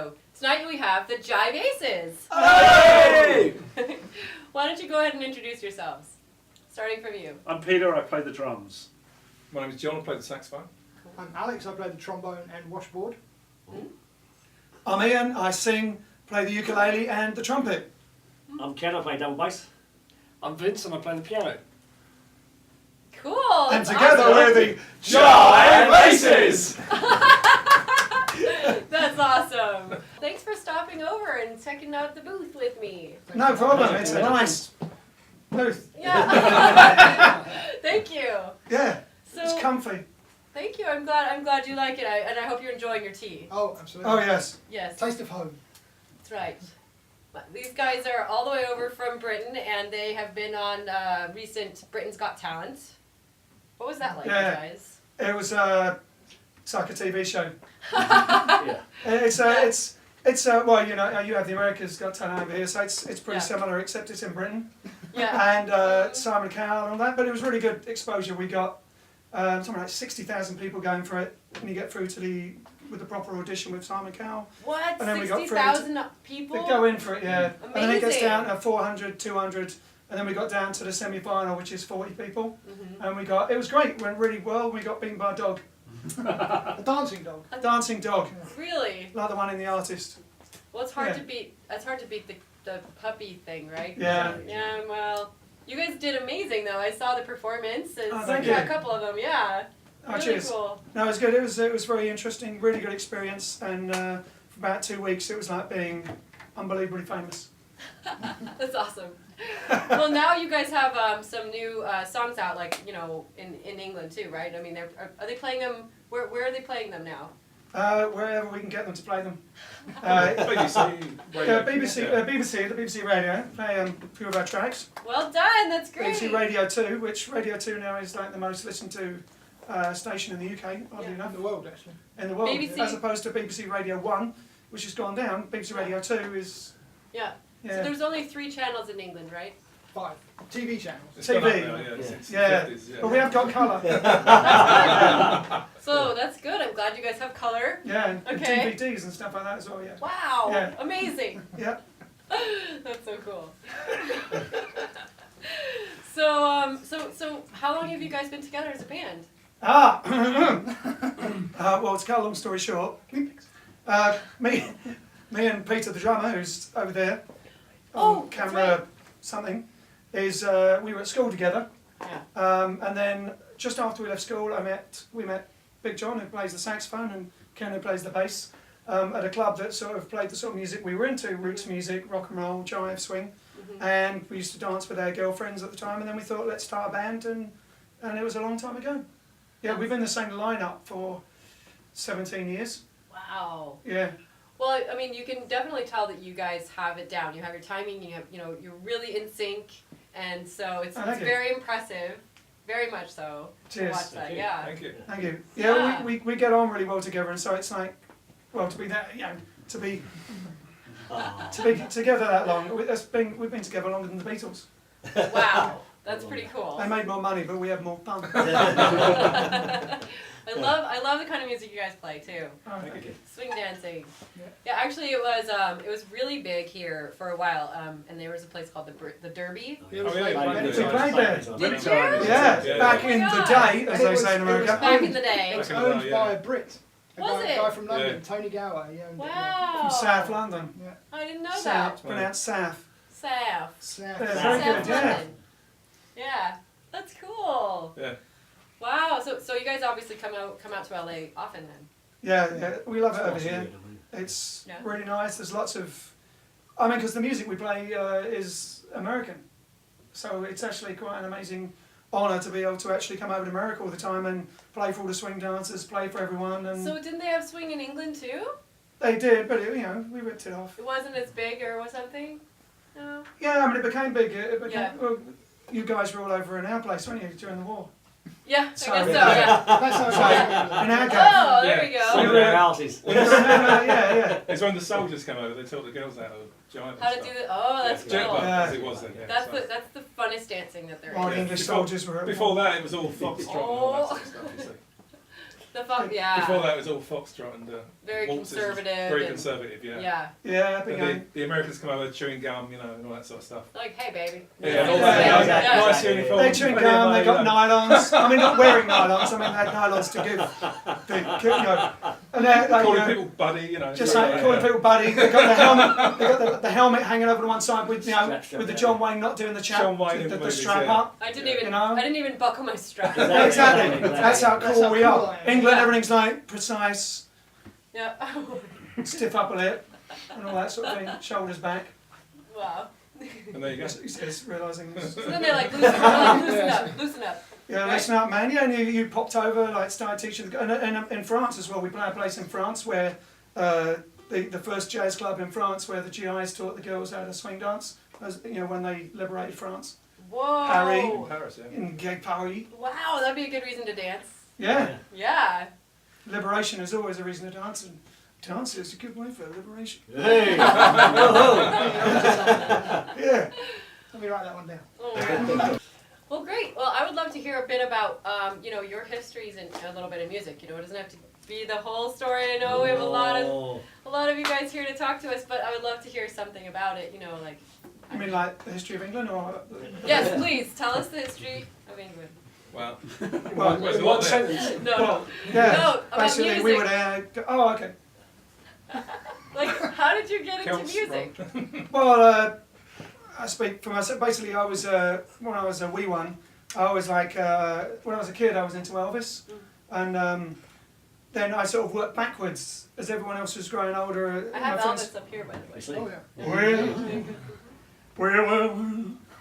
show. Tonight we have the Jive Aces. Hey! Why don't you go ahead and introduce yourselves? Starting from you. I'm Peter, I play the drums. My name is John, I play the saxophone. I'm Alex, I play the trombone and washboard. I'm Ian, I sing, play the ukulele and the trumpet. I'm Ken, I play double bass. I'm Vince and I play the piano. Cool. And that's together awesome. we're the Jive Aces! That's awesome. Thanks for stopping over and checking out the booth with me. No problem, it's a nice booth. Yeah. Thank you. Yeah, So it's comfy. thank you. I'm glad you like it. And I hope you're enjoying your tea. Oh, absolutely. Oh yes. Yes. Taste of home. That's right. These guys are all the way over from Britain, and they have been on recent Britain's Got Talent. What was that like, you Yeah. guys? It was it's like a TV show. Yeah. It's well, you know, you have the America's Got Talent over here, so it's pretty Yeah. similar, except it's in Britain. Yeah. And Simon Cowell and all that, but it was really good exposure. We got something like 60,000 people going for it, and you get through to with the proper audition with Simon Cowell. What? And then we got 60,000 people? They go in for it, yeah. And then it gets Amazing. down to 400, 200, and then we got down to the semi-final, which is 40 people. Mhm. And it was great, went really well. We got beaten by a dog, A dancing dog. a dancing dog, Really? like the one in The Artist. Well, it's hard Yeah. to beat. It's hard to beat the puppy thing, right? Yeah. Yeah. Well, you guys did amazing though. I saw the performance. Oh, I thank saw a you. couple of them. Yeah. Oh, Really cheers. cool. No, it was good. It was very interesting, really good experience, and for about 2 weeks it was like being unbelievably famous. That's awesome. Well, now you guys have some new songs out, like in England too, right? I mean, are they playing them? Where are they playing them now? Wherever we can get them to play them. BBC Radio. The BBC Radio play a few of our tracks. Well done. That's great. BBC Radio 2, which Radio 2 now is like the most listened to station in the UK, oddly Yeah. enough, In the world, actually. in the world, BBC. as opposed to BBC Radio 1, which has gone down. BBC Radio 2 is, Yeah. So yeah, there's only 3 channels in England, right? 5 TV channels. It's gone up TV. now, yeah, since the Yeah. 50s, yeah. but we have got colour. So that's good. I'm glad you guys have color. Yeah, and Okay. DVDs and stuff like that as well, yeah. Wow. Yeah. Amazing. Yeah. That's so cool. So how long have you guys been together as a band? Well, to cut a long story short, me and Peter, the drummer, who's over there on Oh, that's camera right. something, is we were at school together, Yeah. and then just after we left school, we met Big John, who plays the saxophone, and Ken, who plays the bass, at a club that sort of played the sort of music we were into, roots music, rock and roll, jive, swing, and we used to dance with our girlfriends at the time, and then we thought, let's start a band, and it was a long time ago. Yeah, we've been in the same lineup for 17 years. Wow. Yeah. Well, I mean, you can definitely tell that you guys have it down. You have your timing. You have, you're really in sync, and so it's Thank you. very impressive, very much so. To Cheers. watch that, Thank you. yeah. Thank you. Thank you. Yeah. Yeah, we get on really well together, and so it's like, well, to be together that long. We've been together longer than the Beatles. Wow, that's pretty cool. They made more money, but we have more fun. I love the kind of music you guys play too. Oh, Thank you. Swing dancing. Yeah. Yeah, actually, it was really big here for a while, and there was a place called the Derby. It was Oh, yeah, like you many played We times. played there. Did you? Yeah, Yeah. back Oh my in the God. day, as And they it say in was America. Back in the day. It was Back in the owned day, by yeah. a Brit. A Was guy it? from London, Yeah. Tony Gower. He owned Wow. From South London. it. Yeah. I didn't know South, that. pronounced South. South. South. Yeah, South very good, yeah. London. Yeah, that's cool. Yeah. Wow. So you guys obviously come out to LA often then. Yeah, we love it over here. It's Yeah. really nice. There's lots of, I mean, because the music we play is American, so it's actually quite an amazing honour to be able to actually come over to America all the time and play for all the swing dancers, play for everyone, and So didn't they have swing in England too? they did, but we ripped it off. It wasn't as big or something. No. Yeah, I mean, it became big. It became. Yeah. Well, you guys were all over in our place, weren't you, during the war? Yeah, I guess so. Sorry. Yeah. That's how So, it in our case, Oh, there we Yeah. go. We Some were- of their houses. yeah. It's when the soldiers come over, they taught the girls how to jive and How to stuff. do it? Oh, that's Yeah, cool. well, Yeah. as it was then, yeah. That's the funnest dancing that there While is. the English Before- soldiers were. Before that, it was all foxtrot and all that sort of stuff, you see. The fuck, yeah. Before that, it was all foxtrot and Very waltzes. conservative. Very and- conservative, yeah. Yeah. Yeah, I've been But going. the Americans come over chewing gum, you know, and all that sort of stuff. Like, hey, baby. Yeah, all all that, that. yeah, Nice yeah. uniform. They chewing gum, they got nylons. I mean, not wearing nylons, I mean, they had nylons to give. You know, and they're like, Calling people buddy, you know. just like calling people buddy. They got the helmet. They got the helmet hanging over to one side with with the John Wayne not doing the chap, John Wayne in the movies, strap yeah. up. I didn't Yeah. even, You know? I didn't even buckle my strap. Exactly. Exactly. That's how That's cool how we cool are. I am. England, Yeah. everything's like precise, Yeah. stiff upper lip, and all that sort of thing. Shoulders back. Wow. And there you go. He's realising. So then they're like, loosen up, loosen up. Yeah, Right. listen up, man. Yeah, and you popped over, like started teaching, and in France as well. We play a place in France where the first jazz club in France where the GIs taught the girls how to swing dance. As, you know, when they liberated France Whoa. Harry. In Paris, yeah. in Gay Paris. Wow, that'd be a good reason to dance. Yeah, Yeah. liberation is always a reason to dance, and dance is a good way for liberation. Hey! Yeah. Let me write that one down. Oh. Well, great. Well, I would love to hear a bit about, you know, your histories and a little bit of music. You know, it doesn't have to be the whole story. I know we have a lot of you guys here to talk to us, but I would love to hear something about it. You know, like. I mean, like the history of England, or Yes, please tell us the history of England. Well, well, there's a In lot one there. sentence. No, well, yeah. No, about basically, we music. would. Oh, okay. like, how did you get into Counts, music? Well, I speak for myself. Basically, I was when I was a wee one. I was like when I was a kid, I was into Elvis, and then I sort of worked backwards as everyone else was growing older. I have my friends- Elvis up here, by the way. Actually. Oh yeah. Well,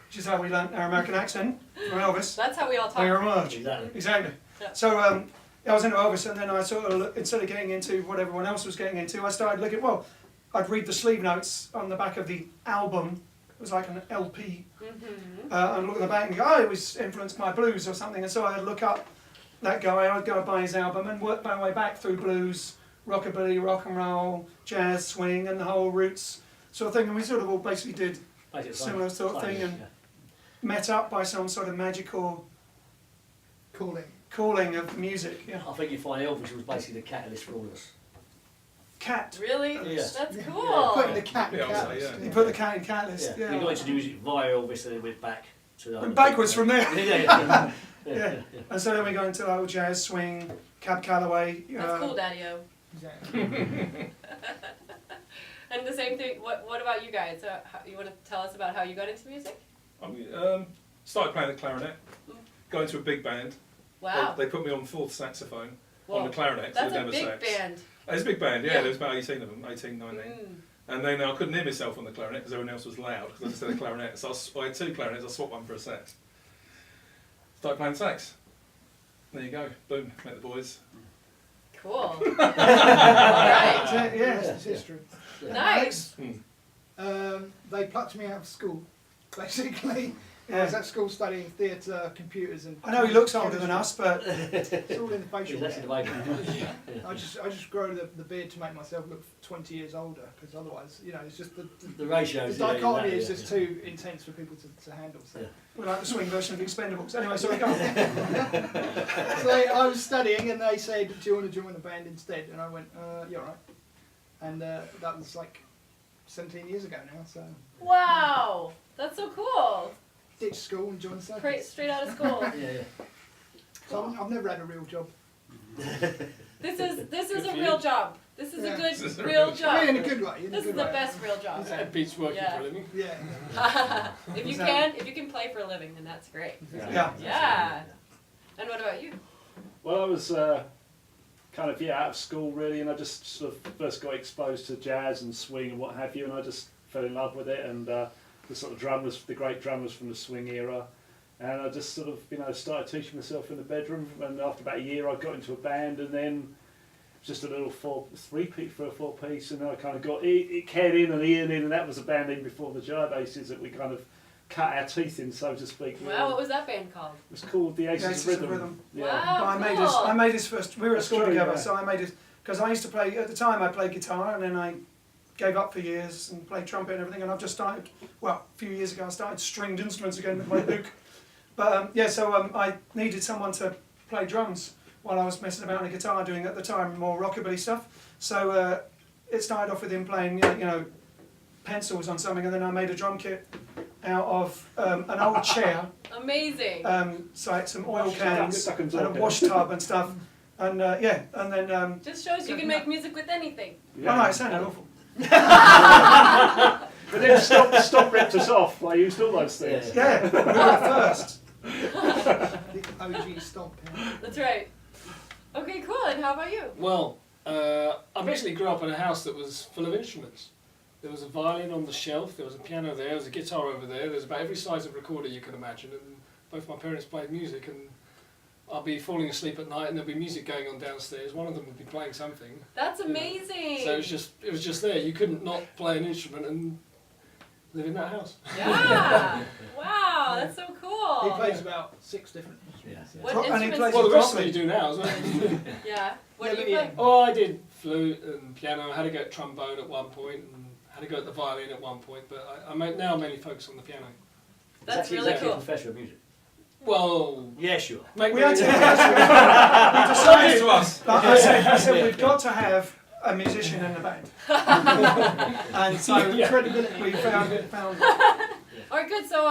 which is how we learnt our American accent from Elvis. That's how we all Very talk. much. Exactly. Exactly. Yeah. So I was into Elvis, and then I sort of, instead of getting into what everyone else was getting into, I started looking. Well, I'd read the sleeve notes on the back of the album. It was like an LP. Mm-hmm. And look at the back and go, oh, it was influenced by blues or something. And so I'd look up that guy, I'd go buy his album and work my way back through blues, rockabilly, rock and roll, jazz, swing, and the whole roots sort of thing. And we sort of all basically did Basically, similar sort of same, thing, and yeah. met up by some sort of magical calling of music. Yeah. I think you find Elvis was basically the catalyst for all of us. Cat. Really? Yeah. That's Putting cool. the cat in Yeah, I'll catalyst. say, You put the cat in catalyst. Yeah. Yeah. We got into music via Elvis and then went back to the Went backwards from there. yeah. Yeah. And so then we got into old jazz, swing, Cab Calloway. That's cool, Daddy-O. Exactly. And the same thing, what about you guys? You want to tell us about how you got into music? I started playing the clarinet, got into a big band. Wow. They put me on fourth saxophone on Whoa. the clarinet, That's a never big sax. band. It's a big band, yeah. Yeah. There was about 18 of them, 18, 19. Mm. And then I couldn't hear myself on the clarinet because everyone else was loud because I just had a clarinet. So I had two clarinets, I swapped one for a sax. Started playing sax. There you go, boom, met the boys. Cool. All right. Yeah. Yes, it's history. Nice. They plucked me out of school, basically. I Yeah. was at school studying theatre, computers, and. I know he looks older than us, but It's all in the facial That's hair. the way. I just grow the beard to make myself look 20 years older, because otherwise, you know, it's just the The ratios. the dichotomy is just too intense for people to handle. So. Yeah. we like the swing version of the Expendables. Anyway, sorry, go on. So I was studying, and they said, "Do you want to join the band instead?" And I went, "Yeah, all right." And that was like 17 years ago now. So Wow. That's so cool. ditched school and joined the Great, circus. straight out of school. Yeah. So I've never had a real job. This is Good a for real you. job. This is a Yeah. good This is a real real job. Yeah, in a good way. In a This good is the way. best real job. Yeah. Beats working Yeah. for a living. Yeah. If you can play for a living, then that's great. Yeah. Yeah. And what about you? Well, I was kind of out of school really, and I just sort of first got exposed to jazz and swing and what have you, and I just fell in love with it. And the sort of drummers, the great drummers from the swing era, and I just sort of started teaching myself in the bedroom. And after about a year, I got into a band, and then just a little 3-piece for a 4-piece, and then I kind of got Ken in and Ian in, and that was a band even before the Jive Aces that we kind of cut our teeth in, so to speak. Wow, what was that band called? It was called the Aces, of Rhythm. Yeah. Wow. But I made his first. We were at That's school true, together, yeah. so I made his because I used to play at the time. I played guitar, and then I gave up for years and played trumpet and everything. And I've just started. Well, a few years ago, I started stringed instruments again with my Luke. But I needed someone to play drums while I was messing about on a guitar, doing at the time more rockabilly stuff. So it started off with him playing, you know, pencils on something, and then I made a drum kit out of an old chair. Amazing. So I had some oil cans Stuck and in a wash tub and stuff. And yeah, and then. Just shows you can make music with anything. Oh no, it sounded awful. But then Stop ripped us off. I used all those things. Yeah, we were first. The OG stomp. Yeah. That's right. Okay, cool. And how about you? Well, I basically grew up in a house that was full of instruments. There was a violin on the shelf, there was a piano there, there was a guitar over there, there's about every size of recorder you can imagine, and both my parents played music, and I'll be falling asleep at night and there'll be music going on downstairs. One of them would be playing something. That's amazing. So it was just there. You couldn't not play an instrument and live in that house. Yeah. Wow, that's so He cool. plays about 6 different instruments. What And he instruments? plays Well, the rest of properly. it you do now as well. Yeah. What do Yeah, you but play? Oh, I did flute and piano. I had to go at trombone at one point, and had to go at the violin at one point. But I now mainly focus on the piano. That's really cool. Professional music. Well, Yeah, sure. make We had to. We It's decided. to us. Like I said, we've got to have a musician in the band. And so Credibility. we found. All right, good. So,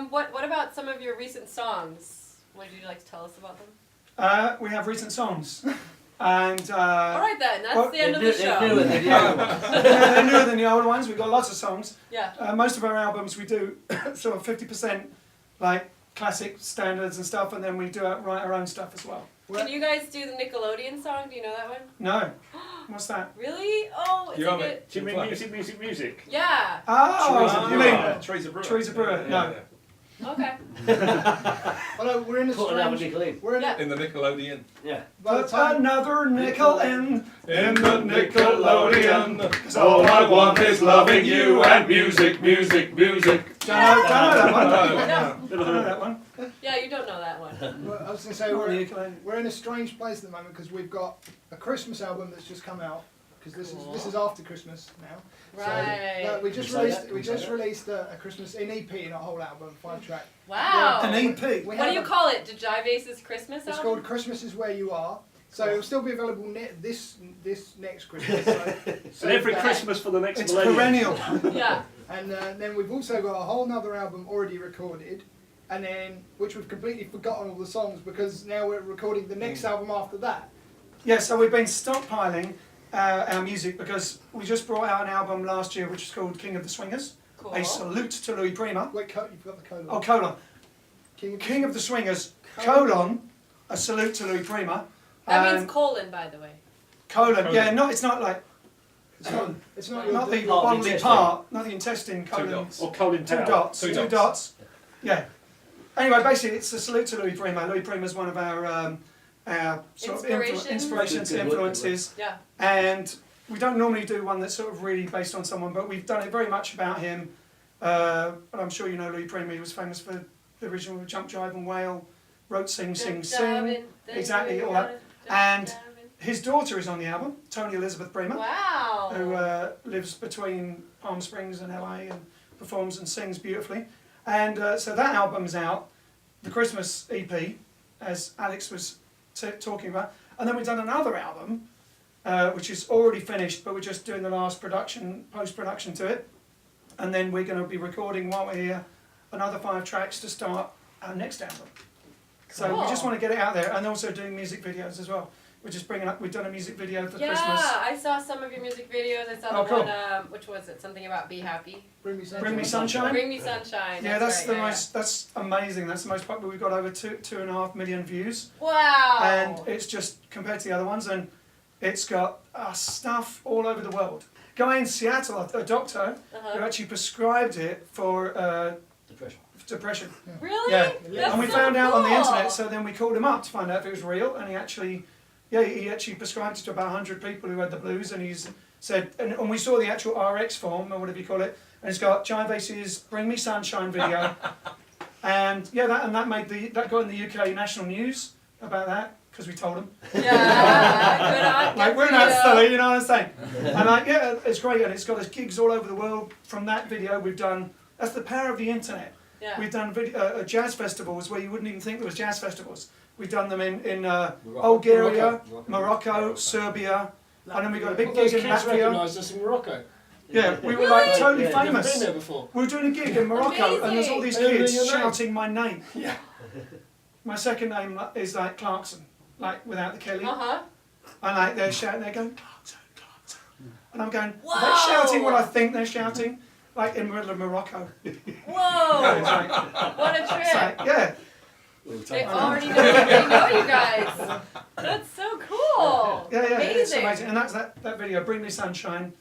what about some of your recent songs? Would you like to tell us about them? We have recent songs, and All right then. That's well, the end of the show. they're newer than the old ones. We've got lots of songs. Yeah. Most of our albums we do sort of 50% like classic standards and stuff, and then we do write our own stuff as well. Can you guys do the Nickelodeon song? Do you know that one? No, what's that? Really? Oh, it's You a have good. it. Do you mean music? Yeah. Oh, you mean Teresa Brewer? Teresa Brewer? No. Okay. Although we're in a Put another strange. nickel in. We're in Yeah. a, In the Nickelodeon. Yeah. by the Put time, another nickel in. In the Nickelodeon, all I want is loving you and music, music, music. Don't know that one. No. Don't know that one. Yeah, you don't know that one. well, I was going to say Not the we're, ukulele. we're in a strange place at the moment because we've got a Christmas album that's just come out because this Cool. is after Christmas now. Right. So, we just You say released that? we You say just that? released a Christmas an EP, not a whole album, 5-track. Wow. An EP. We What have do you a- call it? The Jive Aces Christmas It's album? called Christmas Is Where You Are. So Cool. it'll still be available this next Christmas. So And every that. Christmas for the next It's millennium. perennial. Yeah. And then we've also got a whole nother album already recorded, and then which we've completely forgotten all the songs because now we're recording the next album after that. Yeah, so we've been stockpiling our music because we just brought out an album last year which is called King of the Swingers. Cool. A salute to Louis Prima. Wait, you've got the colon. Oh, colon. King of the Swingers, colon, a salute to Louis Prima. That means colon, by the way. Colon, yeah, no, it's not like, It's not your not the Part of the bodily intestine. part, not the intestine, Two colon. dots. Or Colin Two Powell. dots. Two Two dots. dots. Yeah. Anyway, basically, it's a salute to Louis Prima. Louis Prima is one of our sort of Inspirations? inspirations, Good work, influences, Yeah. and we don't normally do one that's sort of really based on someone, but we've done it very much about him. But I'm sure you know Louis Prima. He was famous for the original Jump, Jive and Wail, wrote Sing, Sing, Sing. Exactly, all that. And his daughter is on the album, Tony Elizabeth Prima, Wow. who lives between Palm Springs and LA and performs and sings beautifully. And so that album's out, the Christmas EP, as Alex was talking about. And then we've done another album, which is already finished, but we're just doing the last post-production to it. And then we're going to be recording while we're here another 5 tracks to start our next album. So we just Cool. want to get it out there, and also doing music videos as well. We're just bringing up. We've done a music video for Yeah, Christmas. I saw some of your music videos. I saw Oh, the cool. one, which was it? Something about Be Happy. Bring Me Sunshine. Bring Me Sunshine. Bring Me Sunshine. Yeah, that's right, the yeah, most. That's amazing. That's the most popular. We've got over 2.5 million views, yeah. Wow. and it's just compared to the other ones, and it's got stuff all over the world. Guy in Seattle, a doctor, who Uh-huh. actually prescribed it for Depression. depression. Really? Yeah, That's and we so found out on the cool. internet. So then we called him up to find out if it was real, and he actually prescribed it to about 100 people who had the blues, and he's said, and we saw the actual RX form, or whatever you call it, and it's got Jive Aces Bring Me Sunshine video, and yeah, that made that got in the UK national news about that because we told them. Yeah, good on. Like good we're for not you. silly, you know what I'm saying? And like yeah, it's great, and it's got us gigs all over the world. From that video, we've done. That's the power of the internet. Yeah. We've done jazz festivals where you wouldn't even think there was jazz festivals. We've done them in Bulgaria, Morocco, Serbia, and then we got a big Those gig in kids Latvia. recognised us in Morocco. Yeah, we were Really? like totally Never famous. been there before. We were doing a gig in Morocco, and there's all these Amazing. kids Your name? shouting my name. Yeah. My second name is like Clarkson, like without the Kelly. Uh-huh. And like they're shouting, they're going Clarkson, Clarkson, and I'm going, Whoa. are they shouting what I think they're shouting? Like in the middle of Morocco. Whoa! It's like, What a it's trip! like, yeah. They already know, they know you guys. That's so cool. Yeah, it's Amazing. amazing. And that's that video, Bring Me Sunshine.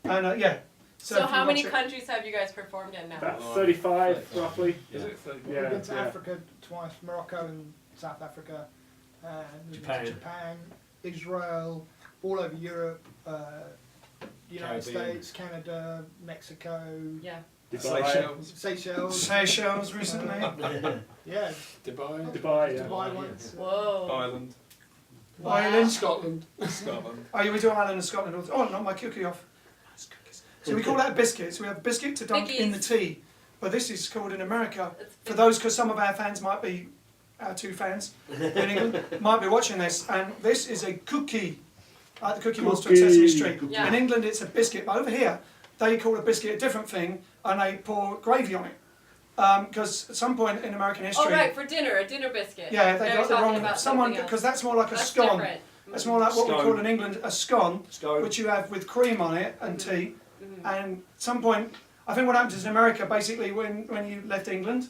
And yeah. So if you how many watch it- countries have you guys performed in now? About 35 roughly. Is it 30? Yeah. We've been to yeah. Africa twice, Morocco and South Africa, we've been Japan. to Japan, Israel, all over Europe, United Caribbean. States, Canada, Mexico, Yeah. Seychelles. Seychelles. Seychelles recently. Yeah, Dubai. Dubai, yeah. Dubai once. Whoa. Ireland. Ireland. Scotland. Scotland. Oh, yeah, we do Ireland and Scotland. Also. Oh, not my cookie off. It's cookies. So we call that a biscuit. So we have a biscuit to dunk in the tea. But this is called in America. It's For those, because some of our fans might be, our two fans in England, might be watching this. And this is a cookie, like the Cookie Monster at Sesame Street. Yeah. In England, it's a biscuit. But over here, they call a biscuit a different thing, and they pour gravy on it. Because at some point in American history, Oh right, for dinner, a dinner biscuit. yeah, they Now got the you're talking wrong. about Someone, something because else. that's more like a That's scone. different. That's more like what we Scone. call in England a scone, Scone. which you have with cream on it and tea. Mhm. And at some point, I think what happens is in America, basically, when you left England,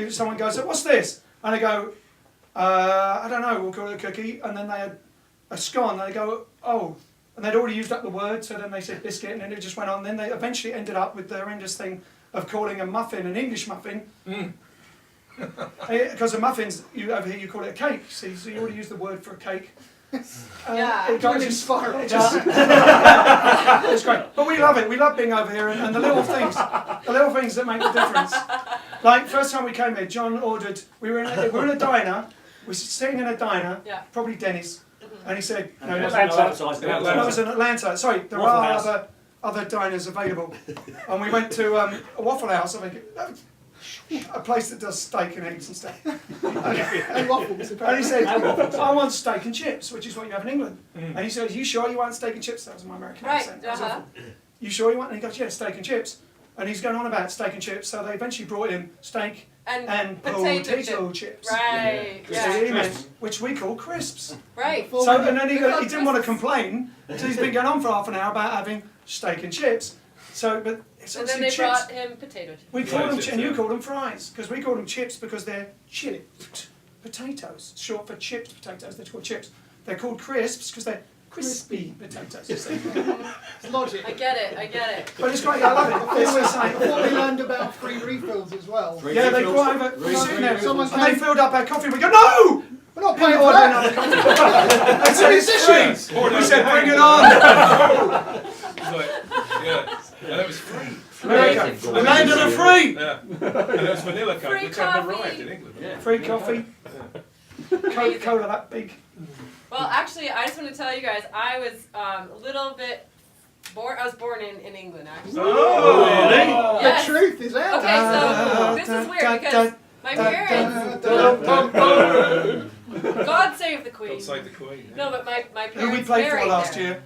someone goes, "What's this?" And they go, "I don't know. We'll call it a cookie." And then they had a scone. And they go, "Oh," and they'd already used up the word, so then they said biscuit, and then it just went on. Then they eventually ended up with the horrendous thing of calling a muffin an English muffin. Because a muffin's, over here you call it a cake, see, so you already use the word for a cake. Yeah. It got Brilliant spiral. It just, it's great. But we love it, we love being over here and the little things that make the difference. Like, first time we came here, John ordered, we were in a diner, we were sitting in a diner, Yeah. probably Denny's, and he said, no, And no, Atlanta. that was in Atlanta, sorry, there Waffle are House. other diners available. And we went to a Waffle House, I think, a place that does steak and eggs and stuff. And waffles. And he said, And waffles. I want steak and chips, which is what you have in England. And he said, you sure you want steak and chips? That was my American Right, accent. That was uh-huh. awful. You sure you want? And he goes, yeah, steak and chips. And he's going on about steak and chips, so they eventually brought him steak and potato chips. Right. So Yeah. he meant, which we call crisps. Right. So, and then he Because didn't want to crisps- complain, so he's been going on for half an hour about having steak and chips. So, but it's And then obviously they chips. brought him potato chips. We call them, Chips, and you yeah. call them fries, because we call them chips because they're chili potatoes, short for chipped potatoes. They're called chips. They're called crisps because they're crispy potatoes. You see. It's logic. I get it. But it's great. I love it. It's just like, Before we learned about free refills as well. yeah, they brought over. We were sitting there, Someone and they came- filled up our coffee. We go, no! We're not We're paying not for ordering that. another coffee. They said it's free. We said, bring it on. It's like, yeah. And it was free. America, Amazing. the land of the free. Yeah. And it was vanilla Coke, Free which hadn't coffee. arrived in England. Yeah. Free coffee. Coca-Cola, that big. Well, actually, I just want to tell you guys, I was a little bit born. I was born in England, actually. Oh, really? Yes. The truth is out. Okay, so this is weird because my parents. God save the Queen. God save the Queen. Yeah. No, but my parents Who we played for married last there. year.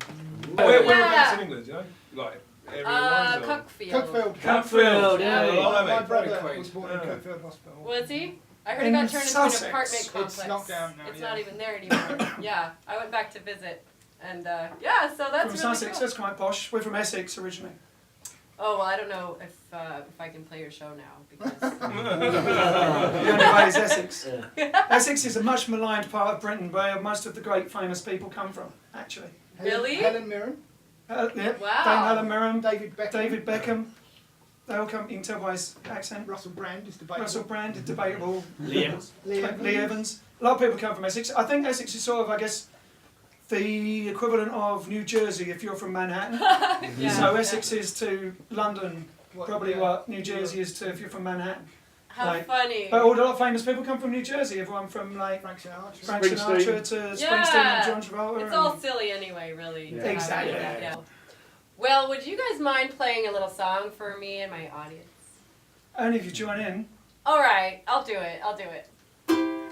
Whereabouts in England, you know? Like, area wise or? Cuckfield. Cookfield. Catfield, yeah. My Blimey. brother quaint. was born in Cookfield Hospital. Was he? I heard In it got turned into Sussex. an apartment complex. It's knocked down now, It's yeah. not even there anymore. Yeah, I went back to visit, and yeah, so that's From really Sussex, cool. that's quite posh. We're from Essex originally. Oh well, I don't know if I can play your show now because The only way is Essex. Essex is a much maligned part of Britain where most of the great famous people come from, actually. Really? Helen Mirren, Yeah, Wow. Dame Helen Mirren, David Beckham, David Beckham, they all come, you can tell by his accent. Russell Brand is debatable. Russell Brand is debatable. Liam. Lee Evans. A lot of people come from Essex. I think Essex is sort of, I guess, the equivalent of New Jersey if you're from Manhattan. yeah. So Essex is to London What- probably yeah. what New Jersey is to if you're from Manhattan. How like- funny. But a lot of famous people come from New Jersey. Everyone from like Frank Sinatra. Frank Springsteen. Sinatra to Yeah. Springsteen and John Travolta. It's all silly anyway, really. Yeah. to have Exactly. that, yeah. Well, would you guys mind playing a little song for me and my audience? Only if you join in. All right, I'll do it.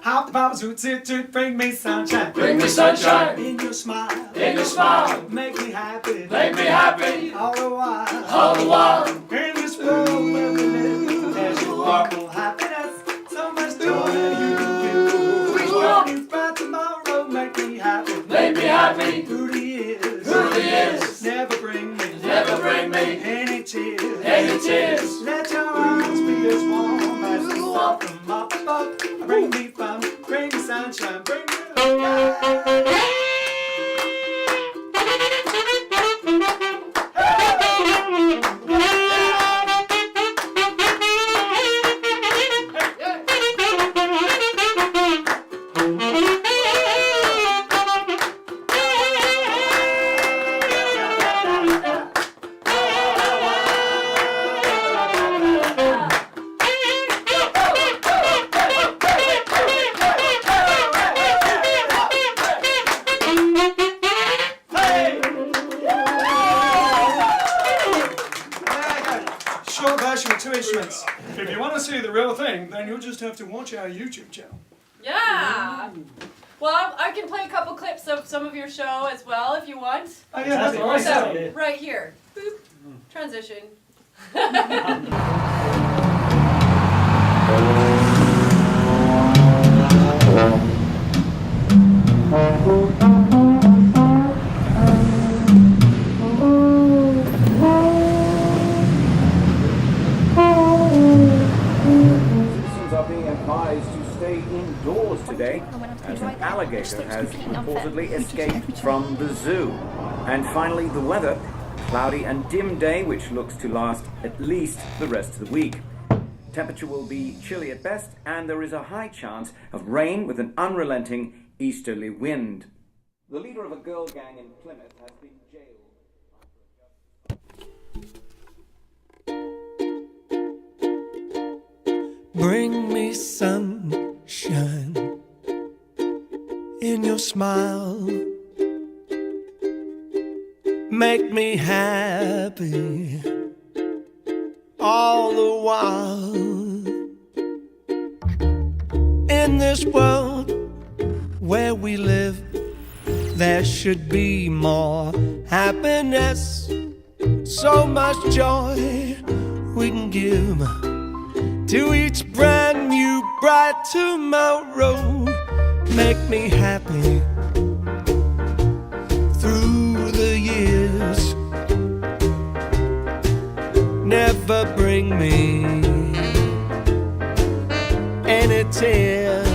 Hop the bubbles, root, toot, toot, bring me sunshine. Bring me sunshine. In your smile. In your smile. Make me happy. Make me happy. All the while. All the while. In this world where we live, there's wonderful happiness. So much joy you can give. Which one is bright tomorrow? Make me happy. Make me happy. Through the years. Through the years. Never bring me. Never bring me Any tears. any tears. Let your arms be as warm as the sun from up above. Bring me fun, bring me sunshine, bring me love. Short version with 2 instruments. If you want to see the real thing, then you'll just have to watch our YouTube channel. Yeah. Well, I can play a couple clips of some of your show as well if you want. Oh yeah, that'd be nice. So, right here. Boop. Transition. Citizens are being advised to stay indoors today as an alligator has reportedly escaped from the zoo. And finally, the weather. Cloudy and dim day, which looks to last at least the rest of the week. Temperature will be chilly at best, and there is a high chance of rain with an unrelenting easterly wind. The leader of a girl gang in Plymouth has been jailed. Bring me sunshine in your smile. Make me happy all the while. In this world where we live, there should be more happiness. So much joy we can give to each brand new bright tomorrow. Make me happy through the years. Never bring me any tears.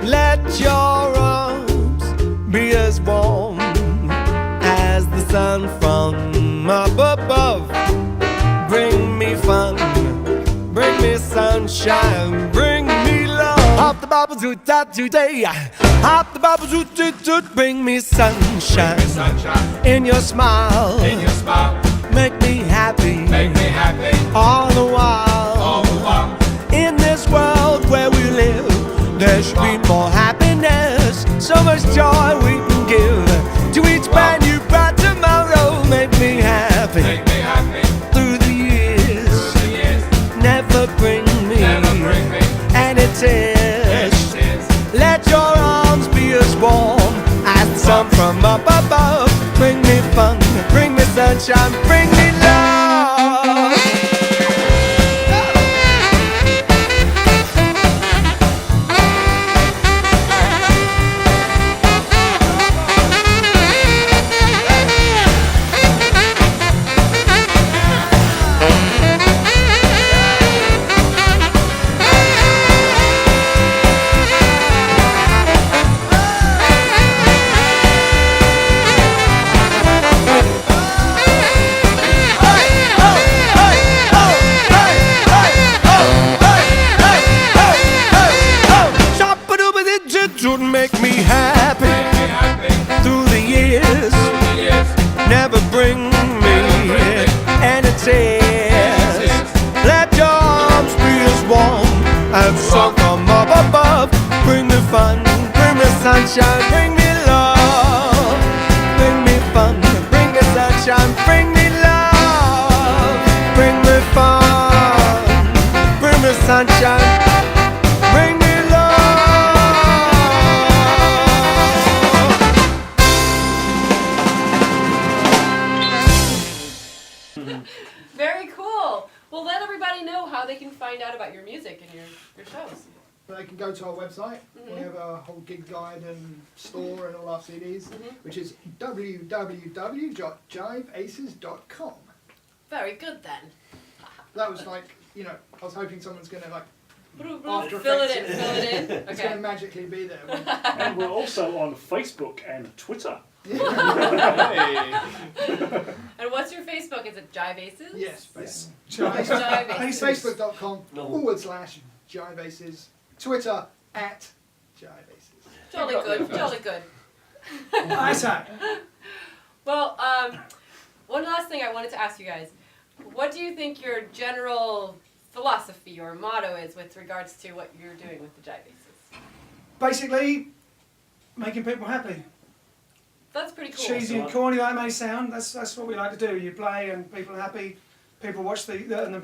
Let your arms be as warm as the sun from up above. Bring me fun, bring me sunshine, bring me love. Hop the bubbles toot top today. Hop the bubbles toot toot toot. Bring me sunshine, in your smile. In your smile. Make me happy, Make me happy. all the while. All the while. In this world where we live, there should be more happiness. So much joy we can give to each brand new bright tomorrow. Make me happy. Make me happy. Through the years, Through the years. never bring me Never bring me any tears. tears. Let your arms be as warm as the sun from up above. Bring me fun, bring me sunshine, bring me love. Make me happy Make me happy. through the years. Through the years. Never bring me any tears. Let your arms be as warm as the sun from up above. Bring me fun, bring me sunshine, bring me love. Bring me fun, bring me sunshine, bring me love. Bring me fun. sunshine, bring me love. Very cool. Well, let everybody know how they can find out about your music and your shows. They can go to our website. Mhm. We have a whole gig guide and store and all our CDs, which is www.jiveaces.com. Very good then. That was like, you know, I was hoping someone's going to like After Fill it Effects. in, fill it in. it's going Okay. to magically be there. And we're also on Facebook and Twitter. Hey. And what's your Facebook? Is it Jive Aces? Yes, Jive Aces. Facebook.com/Jive Aces. Twitter @Jive Aces. Totally good. Totally good. Isaac. Well, one last thing I wanted to ask you guys. What do you think your general philosophy or motto is with regards to what you're doing with the Jive Aces? Basically, making people happy. That's pretty cool. Cheesy and corny that may sound, that's what we like to do. You play and people are happy. People watch the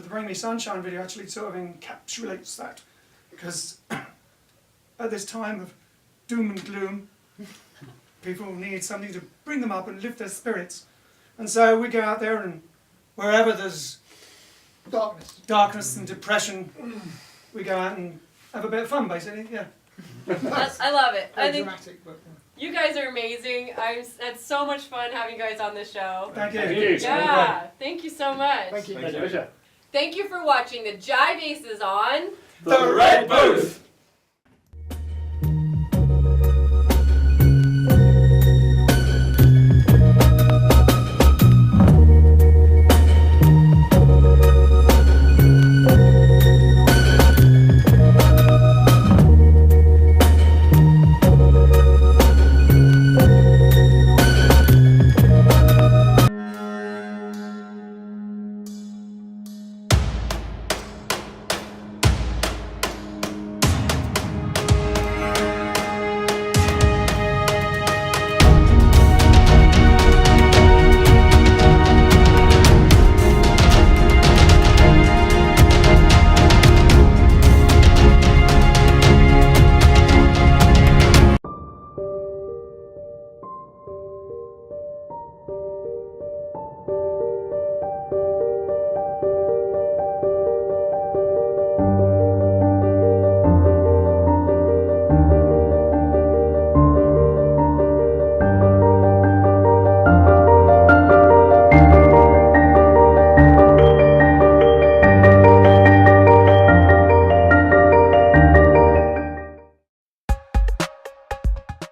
Bring Me Sunshine video actually sort of encapsulates that. Because at this time of doom and gloom, people need something to bring them up and lift their spirits. And so we go out there and wherever there's darkness and depression, we go out and have a bit of fun, basically, yeah. I love it. I think dramatic, but you guys are amazing. I've had so much fun having you guys on this show. Thank you. Thank you. Yeah, thank you so much. thank you. Thank you. Pleasure. Thank you for watching the Jive Aces on The Red Booth!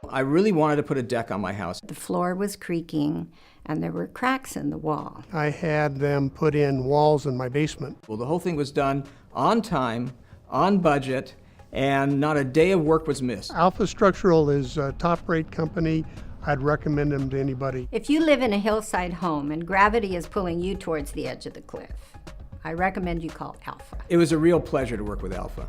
I really wanted to put a deck on my house. The floor was creaking and there were cracks in the wall. I had them put in walls in my basement. Well, the whole thing was done on time, on budget, and not a day of work was missed. Alpha Structural is a top-rate company. I'd recommend them to anybody. If you live in a hillside home and gravity is pulling you towards the edge of the cliff, I recommend you call Alpha. It was a real pleasure to work with Alpha.